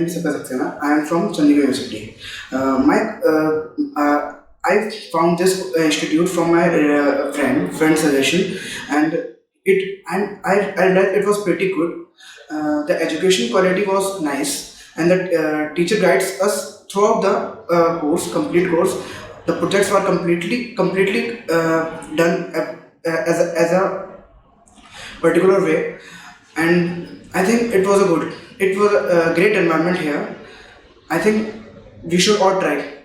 name is Saxena. I am from Chandigarh University. I found this institute from my friend suggestion, and I read it was pretty good. The education quality was nice, and the teacher guides us throughout the complete course. The projects were completely done as a particular way, and I think it was a great environment here. I think we should all try.